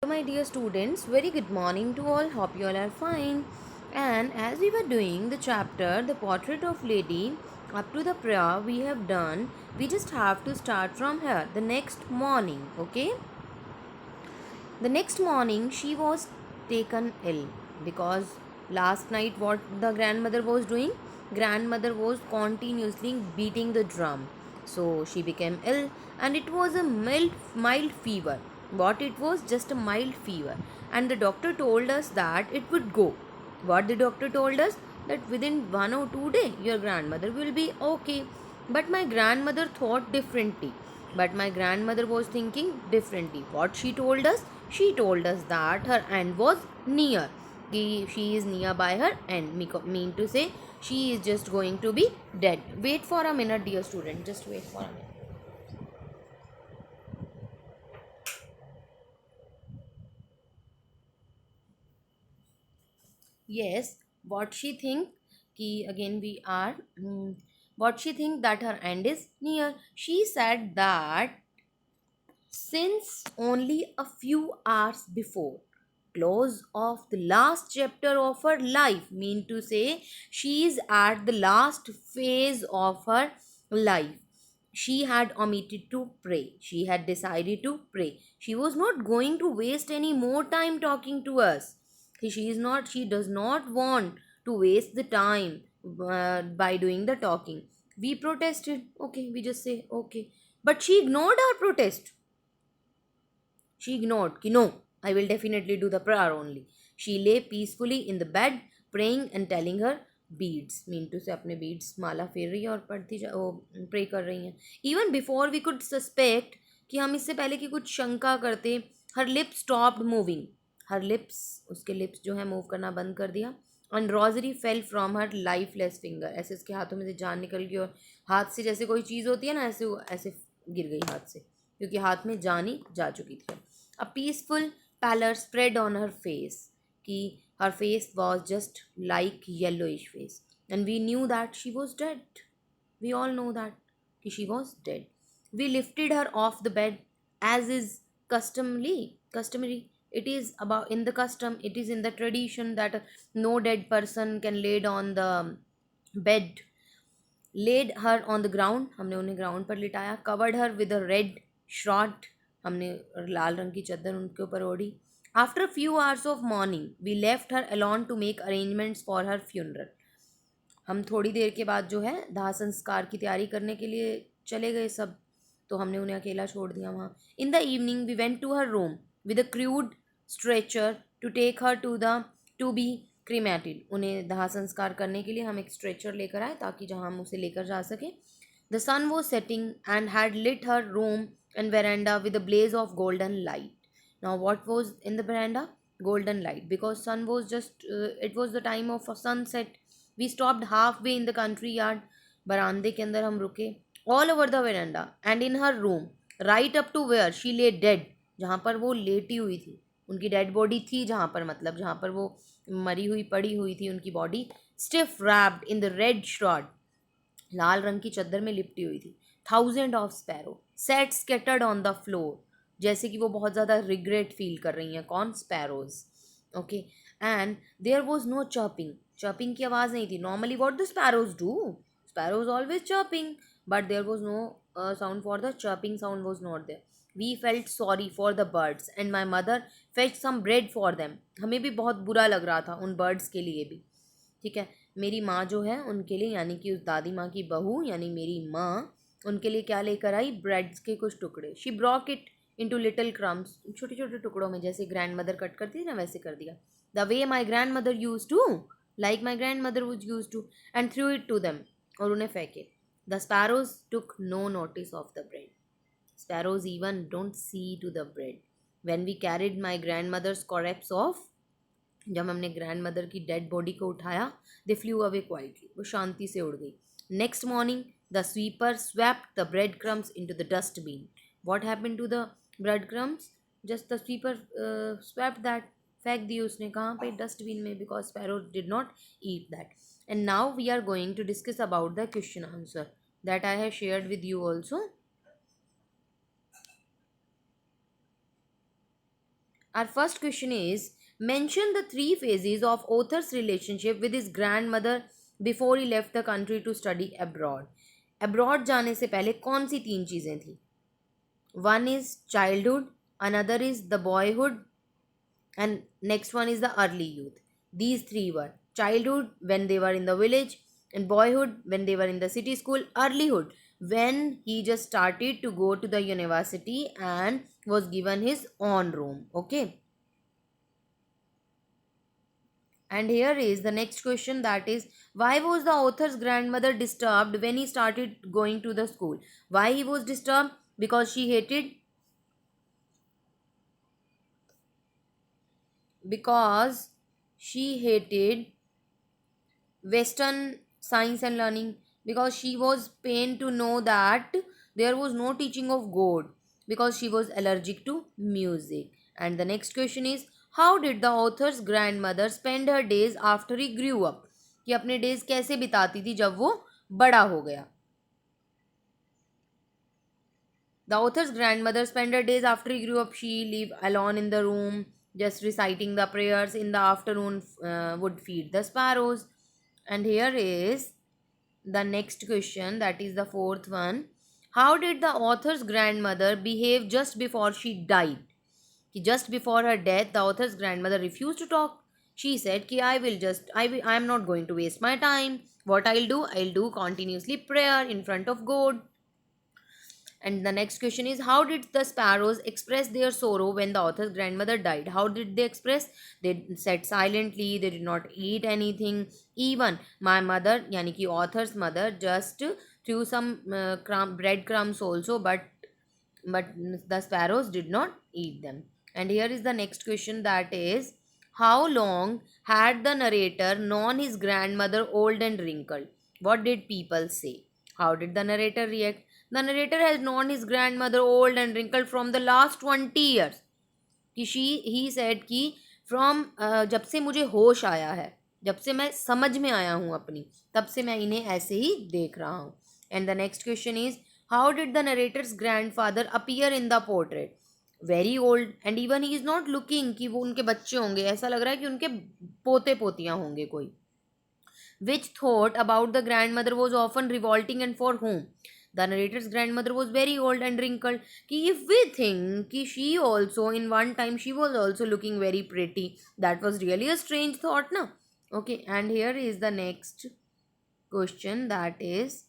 My dear students, very good morning to all. Hope you all are fine. And as we were doing the chapter, the portrait of lady, up to the prayer we have done, we just have to start from here. The next morning, okay? The next morning, she was taken ill because last night, what the grandmother was doing? Grandmother was continuously beating the drum. So she became ill, and it was a mild fever. What it was? Just a mild fever. And the doctor told us that it would go. What the doctor told us? That within 1 or 2 days, your grandmother will be okay. But my grandmother thought differently. But my grandmother was thinking differently. What she told us? She told us that her end was near. She is nearby her end. Mean to say, she is just going to be dead. Wait for a minute, dear student. Just wait for a minute. Yes, what she think? Ki again we are. What she think that her end is near? She said that since only a few hours before close of the last chapter of her life, mean to say she is at the last phase of her life, she had omitted to pray. She had decided to pray. She was not going to waste any more time talking to us. She does not want to waste the time by doing the talking. We protested, okay, we just say okay, but she ignored our protest. She ignored कि no, I will definitely do the prayer only. She lay peacefully in the bed, praying and telling her beads. Mean to say अपने beads माला फेर रही है और पढ़ती वो pray कर रही हैं. Even before we could suspect कि हम इससे पहले कि कुछ शंका करते, her lips stopped moving. Her lips, उसके lips जो है move करना बंद कर दिया. And rosary fell from her lifeless finger. ऐसे उसके हाथों में से जान निकल गई और हाथ से जैसे कोई चीज़ होती है ना, ऐसे ऐसे गिर गई हाथ से, क्योंकि हाथ में जान ही जा चुकी थी. A peaceful pallor spread on her face. Ki her face was just like yellowish face. And we knew that she was dead. We all know that ki she was dead. We lifted her off the bed as is customary. It is about in the custom, it is in the tradition that no dead person can laid on the bed. Laid her on the ground, हमने उन्हें ground पर लिटाया. Covered her with a red shroud, हमने लाल रंग की चादर उनके ऊपर ओढ़ी. After a few hours of mourning, we left her alone to make arrangements for her funeral. हम थोड़ी देर के बाद जो है दाह संस्कार की तैयारी करने के लिए चले गए सब, तो हमने उन्हें अकेला छोड़ दिया वहाँ. In the evening we went to her room with a crude stretcher to take her to be cremated. उन्हें दाह संस्कार करने के लिए हम एक स्ट्रेचर लेकर आए ताकि जहाँ हम उसे लेकर जा सकें. The sun was setting and had lit her room and veranda with a blaze of golden light. Now what was in the veranda? Golden light, because sun was just it was the time of a sunset. We stopped halfway in the country yard. बरामदे के अंदर हम रुके. All over the veranda and in her room, right up to where she lay dead, जहाँ पर वो लेटी हुई थी, उनकी डेड बॉडी थी जहाँ पर, मतलब जहाँ पर वो मरी हुई पड़ी हुई थी, उनकी body stiff wrapped in the red shroud, लाल रंग की चद्दर में लिपटी हुई थी. Thousand of sparrow set scattered on the floor, जैसे कि वो बहुत ज़्यादा रिग्रेट फील कर रही हैं. कौन? Sparrows. Okay. And there was no chirping. Chirping की आवाज़ नहीं थी. Normally what the sparrows do? Sparrows always chirping, but there was no sound for the chirping sound was not there. We felt sorry for the birds and my mother fetched some bread for them. हमें भी बहुत बुरा लग रहा था उन birds के लिए भी. ठीक है. मेरी माँ जो है उनके लिए, यानी कि उस दादी माँ की बहू यानी मेरी माँ, उनके लिए क्या लेकर आई? ब्रेड्स के कुछ टुकड़े. She Brock it into little crumbs, छोटे छोटे टुकड़ों में, जैसे ग्रैंड मदर कट करती थी ना, वैसे कर दिया. The way my grandmother use to, like my grandmother would use to, and threw it to them, और उन्हें फेंके. The sparrows took no notice of the bread. Sparrows even don't see to the bread. When we carried my grandmother's corpse off, जब हमने grandmother की dead body को उठाया, दे flu away quietly, वो शांति से उड़ गई. Next morning the sweeper swept the bread crumbs into the dustbin. What happen to the bread crumbs? Just the sweeper swept that, फेंक दी उसने. कहाँ पे? डस्टबिन में, because sparrow did not eat that. And now we are going to discuss about the question answer that I have shared with you also. Our first question is, mention the three phases of author's relationship with his grandmother before he left the country to study abroad. Abroad जाने से पहले कौन सी तीन चीज़ें थी? One is childhood, another is the boyhood, and next one is the early youth. These three were childhood when they were in the village, and boyhood when they were in the city school, earlyhood when he just started to go to the university and was given his own room. Okay. And here is the next question, that is, why was the author's grandmother disturbed when he started going to the school? Why he was disturbed? Because she hated Western science and learning, because she was pained to know that there was no teaching of God, because she was allergic to music. And the next question is, how did the author's grandmother spend her days after he grew up? कि अपने days कैसे बिताती थी जब वो बड़ा हो गया. The author's grandmother spent her days after he grew up. She lived alone in the room, just reciting the prayers. In the afternoon, would feed the sparrows. And here is the next question, that is the fourth one. How did the author's grandmother behave just before she died? कि just before her death, the author's grandmother refused to talk. She said कि I am not going to waste my time. What I'll do continuously prayer in front of God. And the next question is, how did the sparrows express their sorrow when the author's grandmother died? How did they express? They sat silently, they did not eat anything. Even my mother, yani ki author's mother, just threw some bread crumbs also, but the sparrows did not eat them. And here is the next question, that is, how long had the narrator known his grandmother old and wrinkled? What did people say? How did the narrator react? The narrator has known his grandmother old and wrinkled from the last 20 years. कि he said कि from जब से मुझे होश आया है, जब से मैं समझ में आया हूँ अपनी, तब से मैं इन्हें ऐसे ही देख रहा हूँ. And the next question is, how did the narrator's grandfather appear in the portrait? Very old, and even he is not looking कि वो उनके बच्चे होंगे, ऐसा लग रहा है कि उनके पोते पोतियाँ होंगे कोई. Which thought about the grandmother was often revolting, and for whom? The narrator's grandmother was very old and wrinkled. Ki if we think ki she also, in one time, she was also looking very pretty, that was really a strange thought, na? Okay, and here is the next question, that is,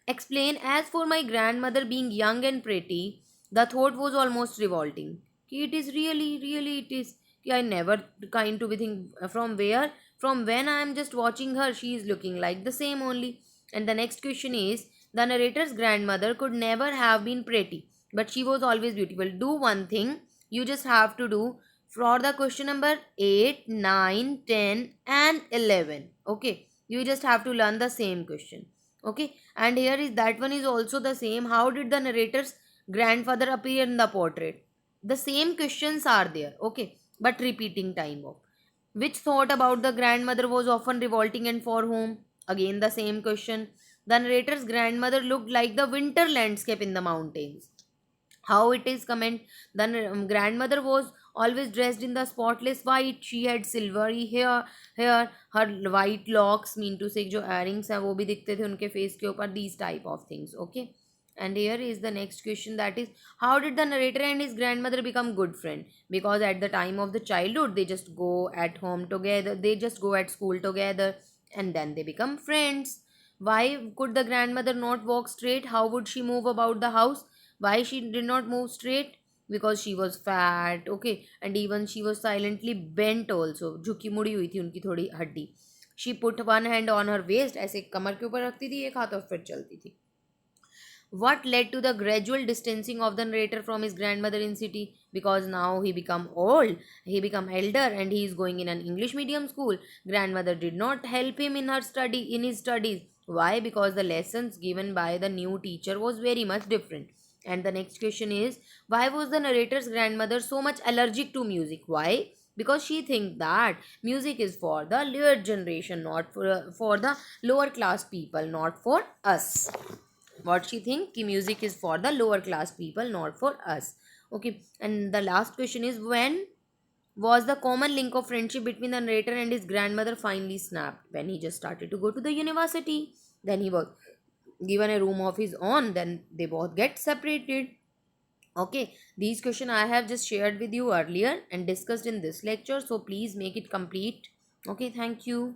explain, as for my grandmother being young and pretty, the thought was almost revolting. Ki it is really it is. Ki I never kind to be think from where? From when I am just watching her, she is looking like the same only. And the next question is, the narrator's grandmother could never have been pretty, but she was always beautiful. Do one thing, you just have to do for the question number 8, 9, 10, and 11. Okay, you just have to learn the same question. Okay, and here is that one is also the same. How did the narrator's grandfather appear in the portrait? The same questions are there, okay, but repeating time of. Which thought about the grandmother was often revolting, and for whom? Again the same question. The narrator's grandmother looked like the winter landscape in the mountains. How it is comment? The grandmother was always dressed in the spotless white. She had silvery hair, her white locks, mean to say जो earrings हैं वो भी दिखते थे उनके face के ऊपर. These type of things, okay. And here is the next question, that is, how did the narrator and his grandmother become good friends? Because at the time of the childhood, they just go at home together, they just go at school together, and then they become friends. Why could the grandmother not walk straight? How would she move about the house? Why she did not move straight? Because she was fat, okay, and even she was silently bent also. झुकी मुड़ी हुई थी उनकी थोड़ी हड्डी. She put one hand on her waist, ऐसे कमर के ऊपर रखती थी एक हाथ और फिर चलती थी. What led to the gradual distancing of the narrator from his grandmother in city? Because now he become old, he become elder, and he is going in an English medium school. Grandmother did not help him in his studies. Why? Because the lessons given by the new teacher was very much different. And the next question is, why was the narrator's grandmother so much allergic to music? Why? Because she thinks that music is for the lower generation, not for the lower class people, not for us. What she think ki music is for the lower class people, not for us. Okay, and the last question is, when was the common link of friendship between the narrator and his grandmother finally snapped when he just started to go to the university. Then he was given a room of his own, then they both get separated. Okay, these questions I have just shared with you earlier and discussed in this lecture, so please make it complete. Okay, thank you.